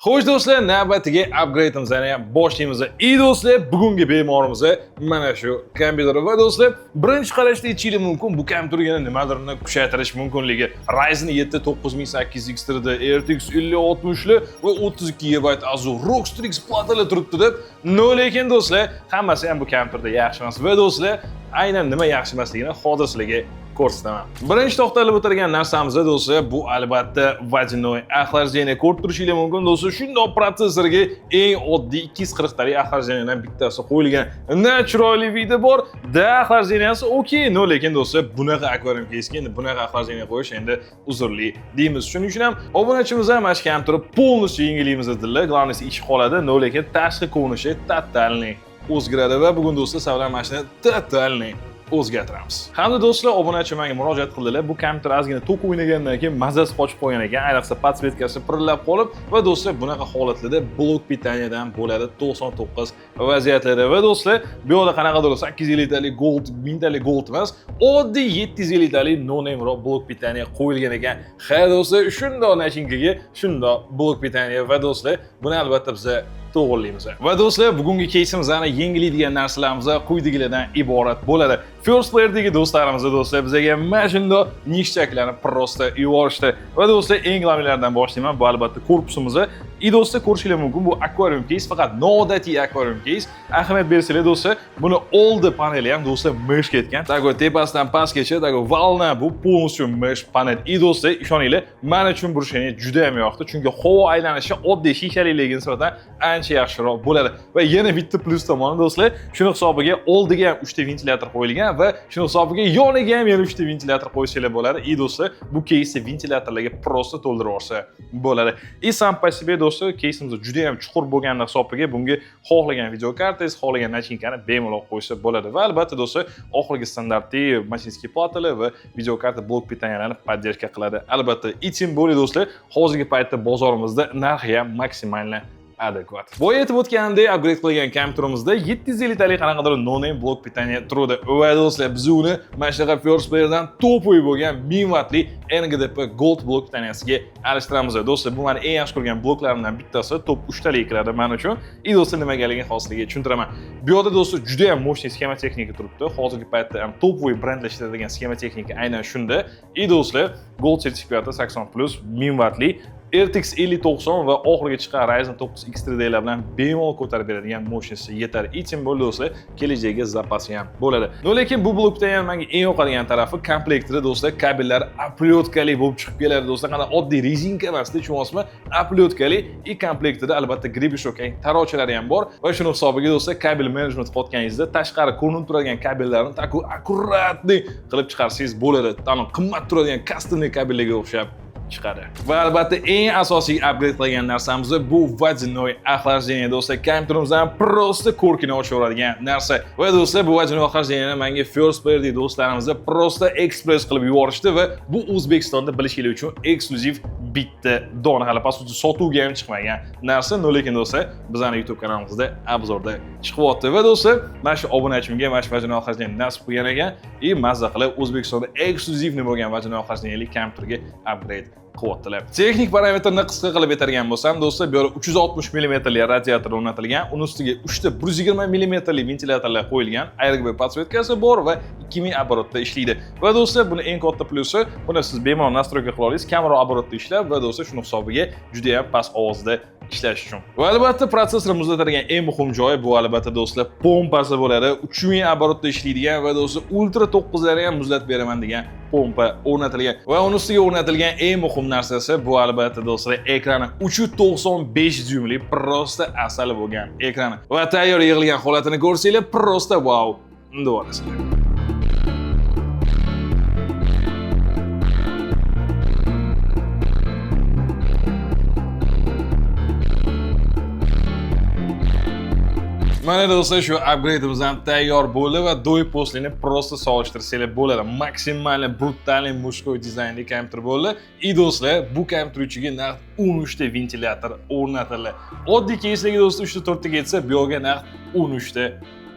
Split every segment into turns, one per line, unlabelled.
Xo'sh do'stlar, navbatdagi upgrade'imizni ham boshlaymiz. Do'stlar, bugungi bemorimiz mana shu kompyuter va do'stlar, birinchi qarashda aytishingiz mumkin, bu kompyuterga nimalarni kuchaytirish mumkinligi. Ryzen 7 9800X RTX 5060 va 32 GB Azure Rockstrix platalar turibdi deb. Lekin do'stlar, hammasi ham bu kompyuterda yaxshi emas. Va do'stlar, aynan nima yaxshi emasligini hozir sizlarga ko'rsataman. Birinchi to'xtalib o'tirgan narsamiz do'stlar, bu albatta водяной охлаждение. Ko'rib turishingiz mumkin do'stlar, shundoq protsessorga eng oddiy 240 talik охлаждениyadan bittasi qo'yilgan. Chiroyli video bor, da охлажденияsi okey, lekin do'stlar, bunaqa akvarium keysga endi bunaqa охлаждение qo'yish endi uzrli deymiz. Shuning uchun ham obunachimiz ham mana shu kompyuterni полностью yengilaymiz dedilar. Главное ish qoladi, lekin tashqi ko'rinishi totalniy o'zgaradi va bugun do'stlar savlar mashinani totalniy o'zgartiramiz. Hamda do'stlar, obunachi menga murojaat qildilar. Bu kompyuter ozgina to'q o'ynagandan keyin mazasi qochib qolgan ekan, ayniqsa podsvetkasi pirillab qolib va do'stlar, bunaqa holatlarda blok pitaniyadan bo'ladi 99 vaziyatlarda. Va do'stlar, bu yerda qanaqadir 850 talik gold, 1000 talik gold emas, oddiy 750 talik no-name blok pitaniya qo'yilgan ekan. Ha do'stlar, shundoq nachinkaga shundoq blok pitaniya va do'stlar, buni albatta biz to'g'rilaymiz. Va do'stlar, bugungi keysimizni yengillaydigan narsalarimiz quyidagilardan iborat bo'ladi. First Player'dagi do'stlarimiz do'stlar bizga mana shunday nishchaklarni prosta yuborishdi. Va do'stlar, eng g'amlardan boshlayman. Bu albatta korpusimiz. Do'stlar, ko'rishingiz mumkin, bu akvarium case, faqat noodatiy akvarium case. Ahamiyat bersanglar do'stlar, buni oldi paneli ham do'stlar mesh ketgan. Tago tepasidan pastgacha, tago valna bu полностью mesh panel. Do'stlar, ishoninglar, men uchun bu решение juda ham yoqdi, chunki havo aylanishi oddiy shishalilarga nisbatan ancha yaxshiroq bo'ladi. Va yana bitta plus tomoni do'stlar, shuni hisobiga oldiga ham 3 ta ventilyator qo'yilgan va shuni hisobiga yoniga ham yana 3 ta ventilyator qo'ysanglar bo'ladi. Do'stlar, bu case ventilyatorlarga prosta to'ldirib olsa bo'ladi. Sam по себе do'stlar, caseimiz juda ham chuqur bo'lgan hisobiga bunga xohlagan videokartangiz, xohlagan nachinkani bemalol qo'ysa bo'ladi. Va albatta do'stlar, oxirgi standartli machinskiy platalar va videokarta blok pitaniyalarni поддержка qiladi. Albatta, tiem более do'stlar, hozirgi paytda bozorimizda narxi ham maksimalni adekvat. Bu aytib o'tganimdek, upgrade qilgan kompyuterimizda 750 talik qanaqadir no-name blok pitaniya turadi. Va do'stlar, biz uni mana shunaqa First Player'dan to'poy bo'lgan 1000 wattli NGDP Gold blok pitaniyasiga alishtiramiz. Do'stlar, bu meni eng yaxshi ko'rgan bloklarimdan bittasi, top 3 talik kiradi men uchun. Do'stlar, nimagaligini xosligi tushuntiraman. Bu yerda do'stlar juda ham mo'shni sxema texnika turibdi. Hozirgi paytda ham to'poy brendlar ishlatadigan sxema texnika aynan shunda. Do'stlar, Gold sertifikati 80+ 1000 wattli RTX 5090 va oxirgi chiqqan Ryzen 9 X3D lar bilan bemalol ko'tarib beradigan moshinasi yetadi. Tiem bo'ldi do'stlar, kelajagiga zapasi ham bo'ladi. Lekin bu blokda ham menga eng yoqadigan tarafi komplektorda do'stlar, kabellar apletkali bo'lib chiqib keladi do'stlar. Qana oddiy rezinka emas, tushunasizmi? Apletkali komplektorda albatta gribishok tarochalari ham bor va shuni hisobiga do'stlar, kabel management qilganingizda tashqari ko'rinib turadigan kabellarni akkuratli qilib chiqarsangiz bo'ladi. Qimmat turadigan customli kabellarga o'xshab chiqadi. Va albatta eng asosiy upgrade qilgan narsamiz bu водяной охлаждение do'stlar. Kompyuterimizdan prosta ko'rkini ochaveradigan narsa. Va do'stlar, bu водяной охлаждениeni menga First Player do'stlarimiz prosta express qilib yuborishdi va bu O'zbekistonda bilishingiz uchun eksklyuziv bitta dona, hali pasut sotuvga ham chiqmagan narsa. Lekin do'stlar, bizning YouTube kanalimizda obzorda chiqyapti. Va do'stlar, mana shu obunachimga mana shu водяной охлаждение nasib qilgan ekan, mazza qilib O'zbekistonda eksklyuziv bo'lgan водяной охлаждениeli kompyuterga upgrade qilyaptilar. Texnik parametrni qisqa qilib aytadigan bo'lsam, do'stlar, bu yerda 360 mm li radiator o'rnatilgan, uning ustiga 3 ta 120 mm li ventilyatorlar qo'yilgan, RGB podsvetkasi bor va 2000 оборотda ishlaydi. Va do'stlar, buni eng katta plusi, buni siz bemalol nastroyka qila olasiz, kamera оборотda ishlab va do'stlar, shuni hisobiga juda ham past ovozda ishlash uchun. Va albatta, protsessor muzlatadigan eng muhim joyi bu albatta do'stlar, pompasi bo'ladi. 3000 оборотda ishlaydigan va do'stlar, ultra 9 larni ham muzlatib beraman degan pompa o'rnatilgan. Va uning ustiga o'rnatilgan eng muhim narsasi bu albatta do'stlar, ekrani 395 dyumli prosta asal bo'lgan ekrani. Va tayyor yig'ilgan holatini ko'rsanglar, prosta wow deyapsizlar. Mana do'stlar, shu upgrade'imizdan tayyor bo'ldi va do'y postini prosta solishtirsanglar bo'ladi. Maksimalni brutalniy mushkoy dizaynli kompyuter bo'ldi. Do'stlar, bu kompyuter ichiga naqd 13 ta ventilyator o'rnatildi. Oddiy keyslarga do'stlar 3 ta 4 ta ketsa, bu yerga naqd 13 ta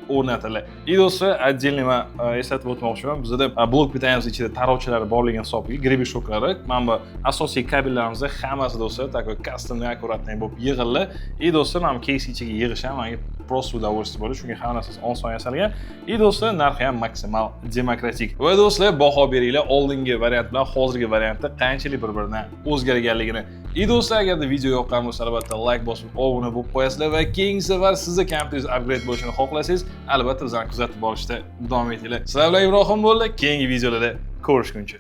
o'rnatiladi. И do'stlar, отдельно men eslatib o'tmoqchiman. Bizda blok bitamiz ichida tarovchalari borligini hisobiga grebeshoklari, mana bu asosiy kabellarimizda hammasi do'stlar такой custom аккуратный bo'lib yig'ildi. И do'stlar, mana case ichiga yig'ish ham menga просто удовольствие bo'ldi. Chunki hamma narsasi oson yasalgan. И do'stlar, narxi ham maksimal demokratik. Va do'stlar, baho beringlar oldingi variant bilan hozirgi variantda qanchalik bir-biridan o'zgarganligini. И do'stlar, agarda video yoqqan bo'lsa, albatta like bosib, obuna bo'lib qo'yasizlar va keyingi safar sizni kompyuteringiz upgrade bo'lishini xohlasangiz, albatta bizani kuzatib borishda davom etinglar. Sizlar bilan Ibrohim bo'ldi. Keyingi videolarda ko'rishguncha.